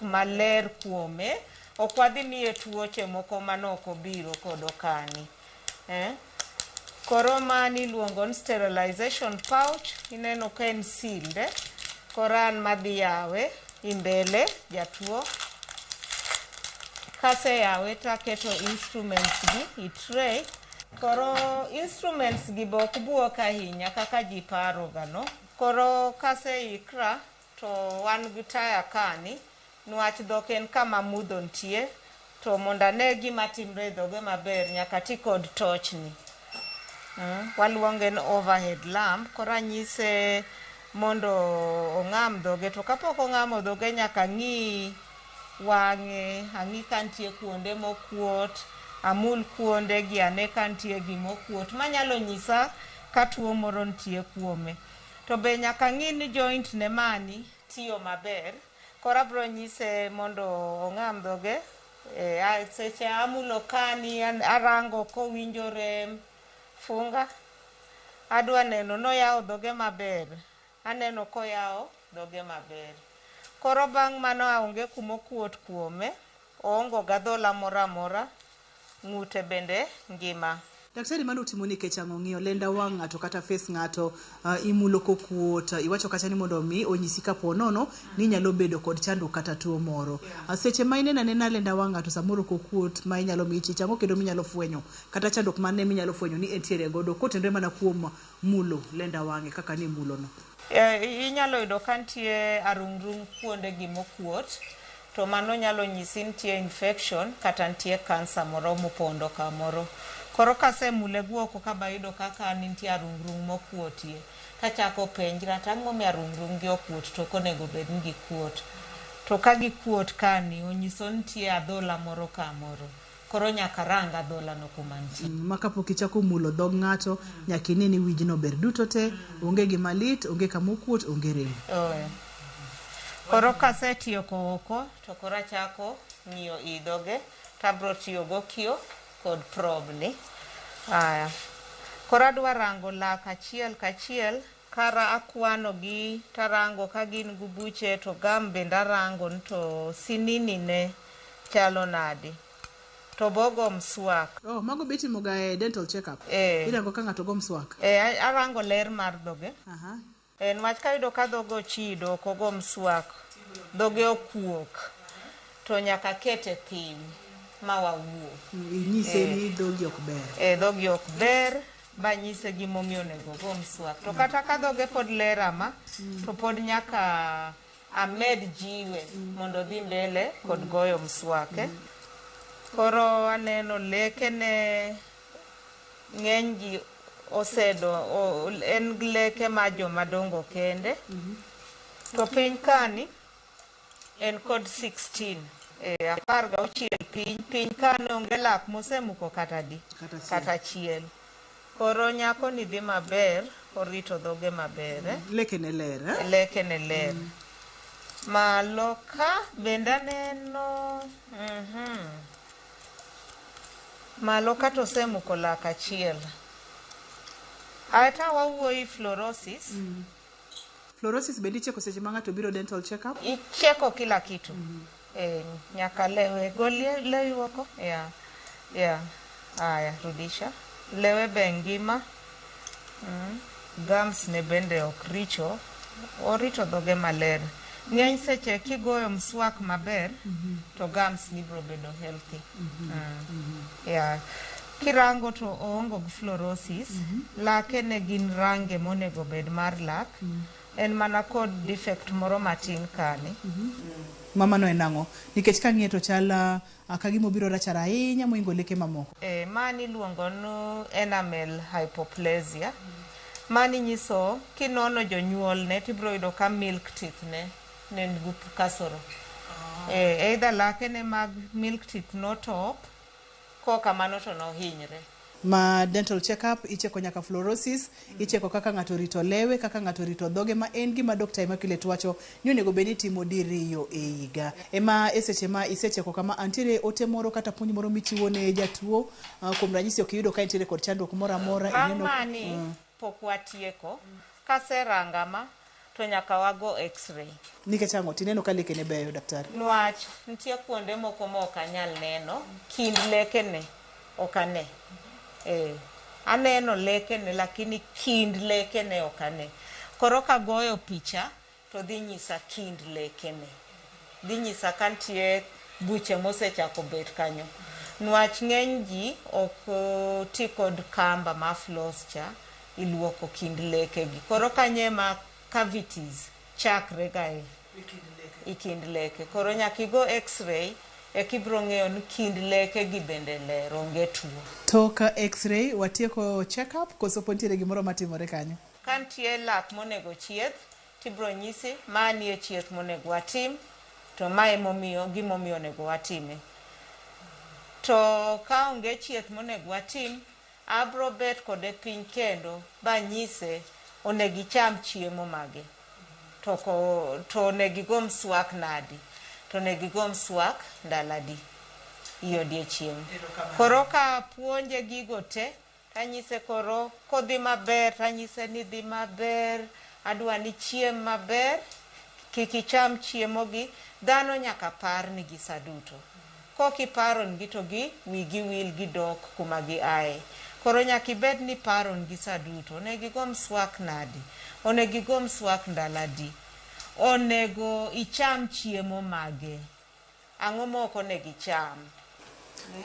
maler kuome okwadhi miye tuoche moko manoko biro kod okani. Koro mani luongo ni sterilization pouch, ineno ka en sealed. Koran madhi yawe imbele jatuo. Kase yawe taketo instruments gi i tray. Koro instruments gi bok buok ahinya kaka ji paro gano. Koro kase ikra to wan gi taya kani nwach dhok en kama mudho ntie, to monda ne gima timre dhoge maber nyaka ti kod torch ni. Waluonge ni overhead lamp. Koro anyise mondo ong'am dhoge, to kapok ong'amo dhoge nyaka ng'i wang'e, ang'i ka ntie kuonde mokuot, amul kuonde gi ane ka ntie gimokuot manyalo nyisa ka tuo moro ntie kuome. To be nyaka ng'i ni joint ne mani tiyo maber. Koro abro nyise mondo ong'am dhoge. Seche amulo kani arango kowinjo rem, funga. Adwa neno noyawo dhoge maber. Aneno koyawo dhoge maber. Koro bang' mano aonge kumokuot kuome, oongo gadhola mora mora, ng'ute bende ngima. Daktari, mano utimo nikech ang'o? Ng'iyo lenda wang' ng'ato kata face ng'ato imulo kokuot, iwacho kata ni mondo mi onyisi kapo nono ni nyalo bedo kod chandruok kata tuo moro. Seche ma inena nena lenda wang' ng'ato samoro kokuot ma inyalo mi chich ang'o kendo minyalo fwenyo kata chandruok mane minyalo fwenyo ni entiere godo kotenre mana kuom mulo lenda wang'e kaka ni mulo no. Inyalo yudo ka ntie arungrung kuonde gimokuot, to mano nyalo nyisi ntie infection kata ntie cancer moro mopondo kamoro. Koro kase mule guoko kaba yudo kaka ntie arungrung mokuotie, tachako penjra tang'o mi arungrung gi okuot to konego bed ni gikuot. To ka gikuot kani onyiso ntie adhola moro kamoro. Koro nyaka rang adhola no kuma ntie. Ma kapok ichako mulo dhog ng'ato nyaka ine ni wijno ber duto te, onge gima lit, onge kama okuot, onge rem. Koro kase tieko oko to koro achako ng'iyo i dhoge, tabro tiyo go kio kod probe ni. Koro adwa rango lak achiel kachiel, kara akwano gi tarango ka gin gubuche, to gam bende arango to sinini ne chalo nadi. To bogo mswak. Mago bitimo ga dental check-up. Irango ka ng'ato go mswak. Arango ler mar dhoge. Nwach ka yudo ka dhoge ochido ok ogo mswak, dhoge okuok, to nyaka kete piny ma wawuo. Inyise ni dhogi ok ber. Dhogi ok ber, ba nyise gimomiyo onego go mswak. To kata ka dhoge pod ler ama, to pod nyaka amed jiwe mondo dhi mbele kod goyo mswak. Koro aneno leke ne ng'eny gi osedo, en leke ma joma dongo kende. To piny kani en kod 16. 16 piny kani onge lak mosemuko kata di, kata chiel. Koro nyako ni dhi maber, orito dhoge maber. Leke ne ler. Leke ne ler. Malo ka bende aneno malo ka to semuko lak achiel. Ata wawuoyi fluorosis. Fluorosis bende icheko seche ma ng'ato biro dental check-up? Icheko kila kitu. Nyaka lewe golie lewi wako. Rudisha. Lewe be ngima. Gums ne bende ok richo. Orito dhoge maler. Ng'eny seche kigoyo mswak maber, to gums ni bro bedo healthy. Kirango to oongo gi fluorosis, lake ne gin range monego bed mar lak, en mana kod defect moro matin kani. Mama no enang'o? Nikech ka ng'iye to chala kagima obiro rachar ahinya moingo leke mamoko. Mani luongo no enamel hypoplasia. Mani nyiso kinono jonyuol ne tibro yudo ka milk teeth ne nigi kasoro. Either lake ne mag milk teeth no top, koka mano to no hinyre. Ma dental check-up icheko nyaka fluorosis, icheko kaka ng'ato rito lewe, kaka ng'ato rito dhoge, ma en gima Dr. Immaculate wacho ni onego bed ni timo diriyo e higa. Ema eseche ma isecheko kama antiere ote moro kata puonj moro michiwo ne jatuo kuom ranyisi ok yudo ka entiere kod chandruok moro amora. Mani pok watieko. Kase rangama to nyaka wago x-ray. Nikech ang'o tineno ka lekene beyo daktari? Nwach nitie kuonde moko ma ok anyal neno, kind lekene ok ane. Aneno lekene lakini kind lekene ok ane. Koro kagoyo picha to dhi nyisa kind lekene. Dhi nyisa ka nitie buche mosechako bet kanyo. Nwach ng'eny ji ok ti kod kamba ma floss cha iluoko kind lekegi. Koro kanye ma cavities chakre gae i kind leke. Koro nyaka igo x-ray ekibro ng'eyo ni kind lekegi bende ler onge tuo. To ka x-ray watieko check-up koso po nitiere gimoro matimore kanyo? Ka nitie lak monego chieth tibro nyisi ma nie chieth monego watim to ma gimomiyo onego watime. To ka onge chieth monego watim, abro bet kode piny kendo ba nyise onego icham chiemo mage. To onego igo mswak nadi. To onego igo mswak ndaladi i odiechieng'. Koro ka puonje gigo te, tanyise koro kodhi maber, tanyise ni dhi maber, adwa ni chiem maber, kik icham chiemogi, dhano nyaka par ni gi saduto. Kokiparo ngi to wigi wil gidok kuma gi ae. Koro nyaka ibed ni paro ngi saduto. Onego igo mswak nadi, onego igo mswak ndaladi, onego icham chiemo mage, ang'o moko onego icham.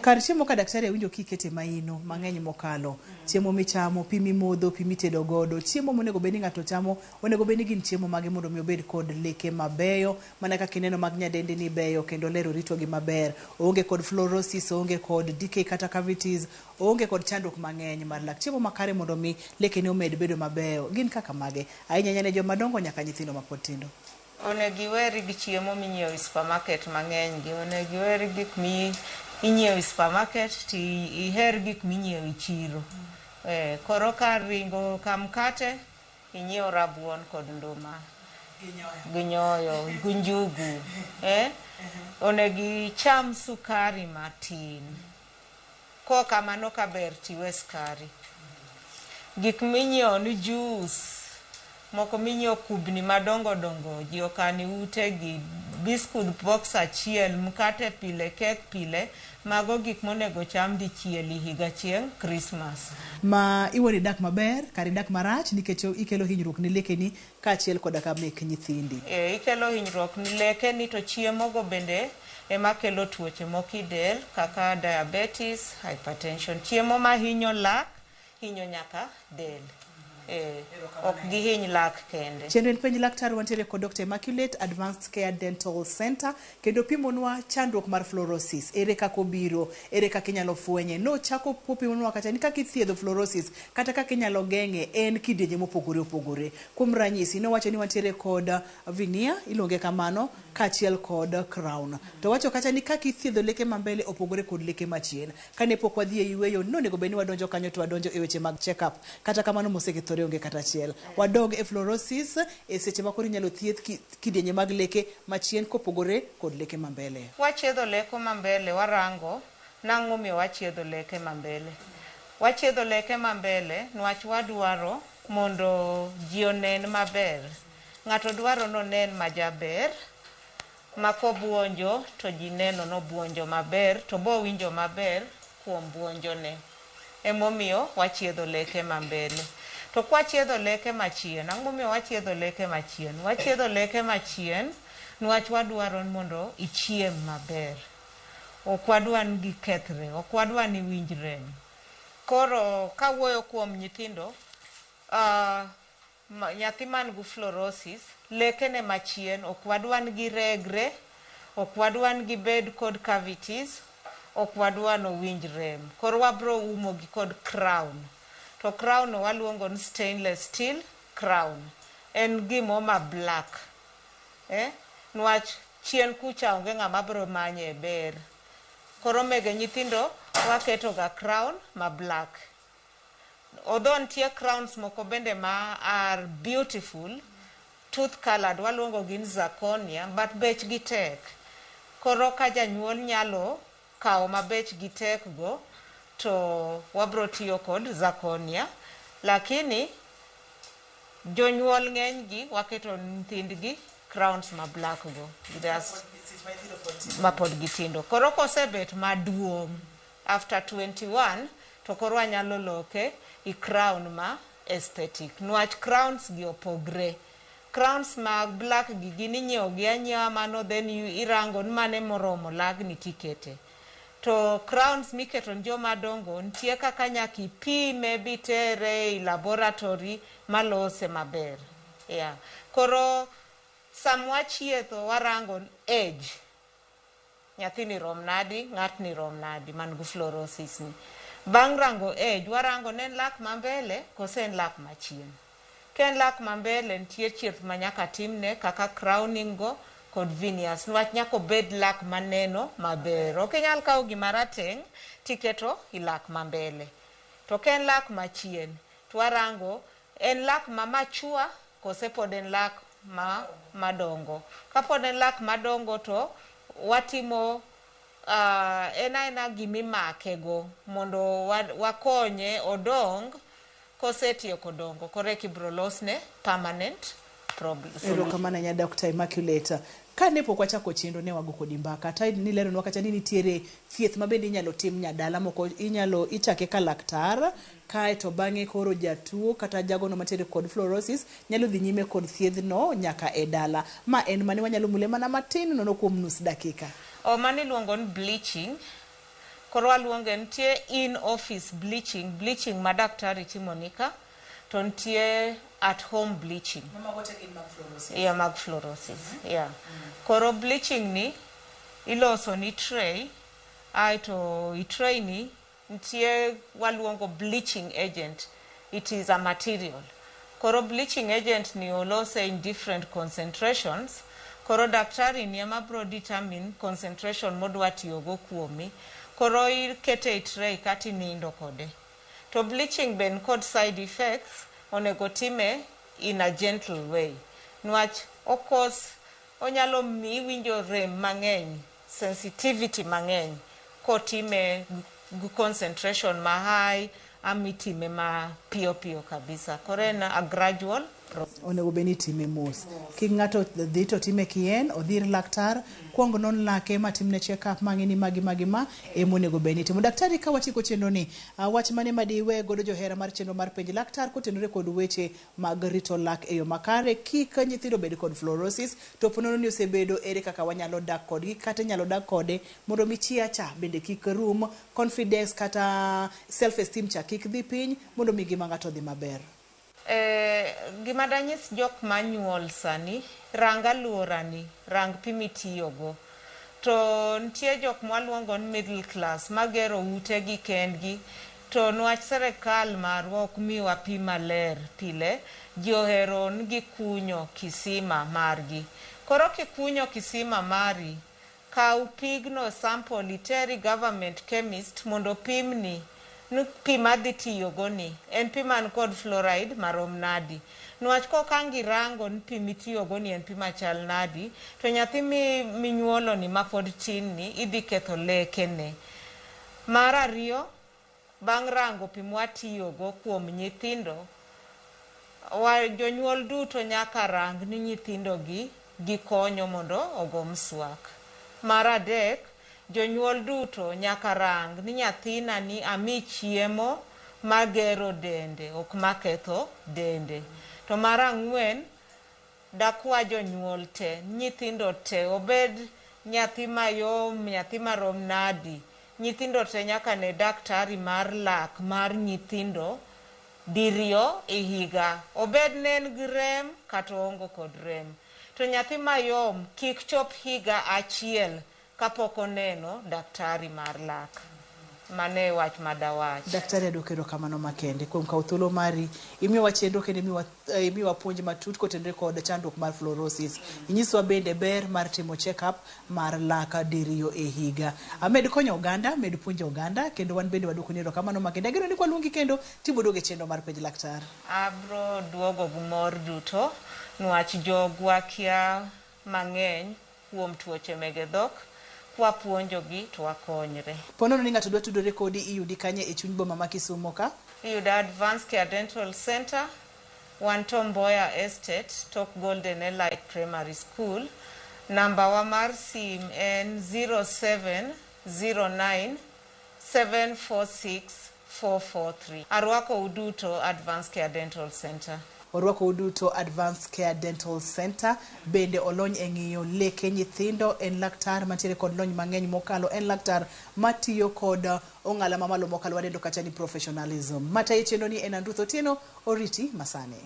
Kar chiemo ka daktari awinjo kikete maino mang'eny mokalo, chiemo michamo, pi mimodho, pi mitedo godo, chiemo monego bed ni ng'ato chamo, onego bed ni gin chiemo mage mondo mi obed kod leke mabeyo, mana kaka ineno mag nyadendi ni beyo kendo lero ritogi maber, oonge kod fluorosis, oonge kod decay kata cavities, oonge kod chandruok mang'eny mar lak. Chiemo makare mondo mi lekene omed bedo mabeyo gin kaka mage, ahinya ne joma dongo nyaka nyithindo mapod tindo. Onego iweri gi chiemo minyiewo e supermarket mang'eny gi, onego iweri gik inyiewo e supermarket ti iher gik minyiewo e chiro. Koro ka ringo ka mkate inyiewo rabuon kod nduma gi nyoyo gi njugu. Onego icham sukari matin. Kokamano kaber tiwe skari. Gik minyiewo ni juice moko minyiewo kubni madongo dongo ji okani ute gi, biscuit box achiel, mkate pile, kek pile, mago gik monego cham dichiel i higa chieng' Christmas. Ma iwori dak maber, kari dak marach nikech ikelo hinyruok ni lekeni kaachiel koda ka mek nyithindi. Ikelo hinyruok ni lekeni to chiemo go bende ema kelo tuoche moko i del kaka diabetes, hypertension. Chiemo ma hinyo lak, hinyo nyaka del. Ok gihiny lak kende. Chenro en penj laktar, wantiere kod Dr. Immaculate Advanced Care Dental Center kendo pimonwa chandruok mar fluorosis, ere kaka obiro, ere kaka inyalo fwenye. No chako pimonwa kata ni kaka ithiedho fluorosis kata kaka inyalo geng'e en kidienje mopogore opogore. Kuom ranyisi nowacho ni wantiere kod veneer, iluonge kamano, kaachiel kod crown. To wacho kata ni kaka ithiedho leke mambele opogore kod leke machien. Kane pok wadhi e yweyo nonego bed ni wadonjo kanyo to wadonjo e weche mag check up. Kata kamano mosekethore onge kata achiel. Wadog e fluorosis e seche ma koro inyalo thieth kidienje mag leke machien kopogore kod leke mambele. Wachiedho leke mambele warango nang'o miyo wachiedho leke mambele. Wachiedho leke mambele nwach wadwaro mondo ji onen maber. Ng'ato dwaro nonen majaber, ma kobuonjo to ji neno nobuonjo maber to bo winjo maber kuom buonjone. Emomiyo wachiedho leke mambele. To kwachiedho leke machien, ang'o momiyo wachiedho leke machien? Wachiedho leke machien nwach wadwaro mondo ichiem maber. Ok wadwa ni gikethre, ok wadwa ni winj rem. Koro kawuoyo kuom nyithindo, nyathi man gi fluorosis, lekene machien ok wadwa ni giregre, ok wadwa ni gibed kod cavities, ok wadwa ni owinj rem. Koro wabro umo gi kod crown. To crown waluongo ni stainless steel crown. En gimo ma black. Nwach chien kucha onge ng'ama bro manye ber. Koro mege nyithindo waketo ga crown ma black. Although nitie crowns moko bende ma are beautiful, tooth colored, waluongo gi zirconia, but bechgi tek. Koro ka janyuol nyalo kawo ma bechgi tek go, to wabro tiyo kod zirconia. Lakini jonyuol ng'eny gi waketo nyithindgi crowns ma black go mapod gitindo. Koro kosebet maduong' after 21 to koro anyalo loke i crown ma aesthetic. Nwach crowns gi opogre. Crowns ma black gi gin inyiewo gi anyiewa mano, then irango ni mane moromo lagni tikete. To crowns miketo joma dongo nitie kaka nyaka ipime bitere i laboratory malose maber. Yeah. Koro samwa chietho warango age. Nyathini rom nadi, ng'atni rom nadi man gu fluorosis ni. Bang' rango age, warango ne lak mambele kose en lak machien. Ken lak mambele nitie chieth ma nyaka timne kaka crowning go kod veneers. Nwach nyaka obed lak maneno maber. Ok inyal kawo gima rateng' tiketo i lak mambele. To ken lak machien, to warango en lak ma machua kose pod en lak madongo. Kapod en lak madongo to watimo ena gimimake go mondo wakonye odong kosetieko dongo kore kibro losne permanent problem. Erokamano nya Dr. Immaculate. Kane pok wachako chenro ne wago kodi mbaka ta ni leronwa kacha ni nitiere thieth mabende inyalo tim nyadala moko inyalo ichake ka laktar kae to bang'e koro jatuo kata jagono matiere kod fluorosis nyalo dhi nyime kod thiedhno nyaka e dala. Ma en mane wanyalo mule mana matin nono kuom nus dakika. O mani luongo ni bleaching. Koro waluonge nitie in office bleaching ma daktari timo nika, to nitie at home bleaching. Mama gote gin mag fluorosis. Yeah, mag fluorosis. Yeah. Koro bleaching ni iloso ni tray, aito i tray ni nitie waluongo bleaching agent. It is a material. Koro bleaching agent ni olose in different concentrations. Koro daktari ni ema bro determine concentration modwa tiyogo kuomi. Koro ikete i tray kati nindo kode. To bleaching ben kod side effects onego time in a gentle way. Nwach okos onyalo mi winjo rem mang'eny, sensitivity mang'eny kotime gu concentration ma high amitime ma pio kabisa. Koro en a gradual process. Onego beni time mos. Ki ng'ato dhi to time kien odhir laktar kuong non lake matimne check up mang'eni magi ma monego beni timo. Daktari ka wachiko chenro ni wach mane madiwe godo johera mar chenro mar penj laktar kotenore kod weche mag rito lak e yo makare kik nyithindo bed kod fluorosis to ponono ni osebedo ere kaka wanyalo dak kodgi kata nyalo dak kode mondo mi chia cha bende kik rum confidence kata self esteem cha kik dhi piny mondo mi gima ng'ato dhi maber. Gima danyis jok manyuol sani, rang aluorani, rang pimitiyogo. To nitie jok mwaluongo ni middle class magero ute gi kendgi, to nwach serikal marwa ok miwa pi maler pile, ji ohero ni gikunyo kisima margi. Koro kikunyo kisima mari, kaw pigno sample iteri government chemist mondo pimni pi madhi tiyogo ni en pi man kod fluoride marom nadi. Nwach kokangi rango ni pi mitiyogo ni en pi machal nadi, to nyathi minyuolo ni mapod tin ni idhi ketho lekene. Mar ariyo, bang' rango pi mwatiyogo kuom nyithindo, jonyuol duto nyaka rang ni nyithindo gi gikonyo mondo ogo mswak. Mar adek, jonyuol duto nyaka rang ni nyathina ni ami chiemo magero dende, ok maketho dende. To mar ang'wen, dakwa jonyuol te, nyithindo te, obed nyathi mayom, nyathi marom nadi, nyithindo te nyaka ne daktari mar lak mar nyithindo diriyo e higa. Obed nen gi rem kata ongo kod rem. To nyathi mayom kik chop higa achiel kapok oneno daktari mar lak. Mane wach madawach. Daktari adokero kamano makende kuom kawo thuolo mari imiwa chenro kendo imiwa puonj matut kotenore kod chandruok mar fluorosis. Inyiswa bende ber mar timo check up mar lak diriyo e higa. Amed konyo oganda, med puonjo oganda kendo wan bende wadwoko ni kamano makende. Ageno ni kwaluongi kendo tibodoge chenro mar penj laktar. Abro duogo gumor duto nwach jogwa kia mang'eny kuom tuoche mege dhok. Wapuonjogi to wakonyre. Ponono ni ng'ato dwa tudore kodi iyudi kanye e chuny boma ma Kisumo ka? Iyuda Advanced Care Dental Center wan Tomboya Estate, Tok Golden Elite Primary School. Namba wa mar sim en 0709 746 443. Arwako uduto Advanced Care Dental Center. Orwako uduto Advanced Care Dental Center. Bende olony e ng'iyo leke nyithindo. En laktar mantiere kod lony mang'eny mokalo. En laktar matiyo kod ong'ala mamalo mokalo wadendo kacha ni professionalism. Mata chenro ni en Andruth Otieno, oriti masane.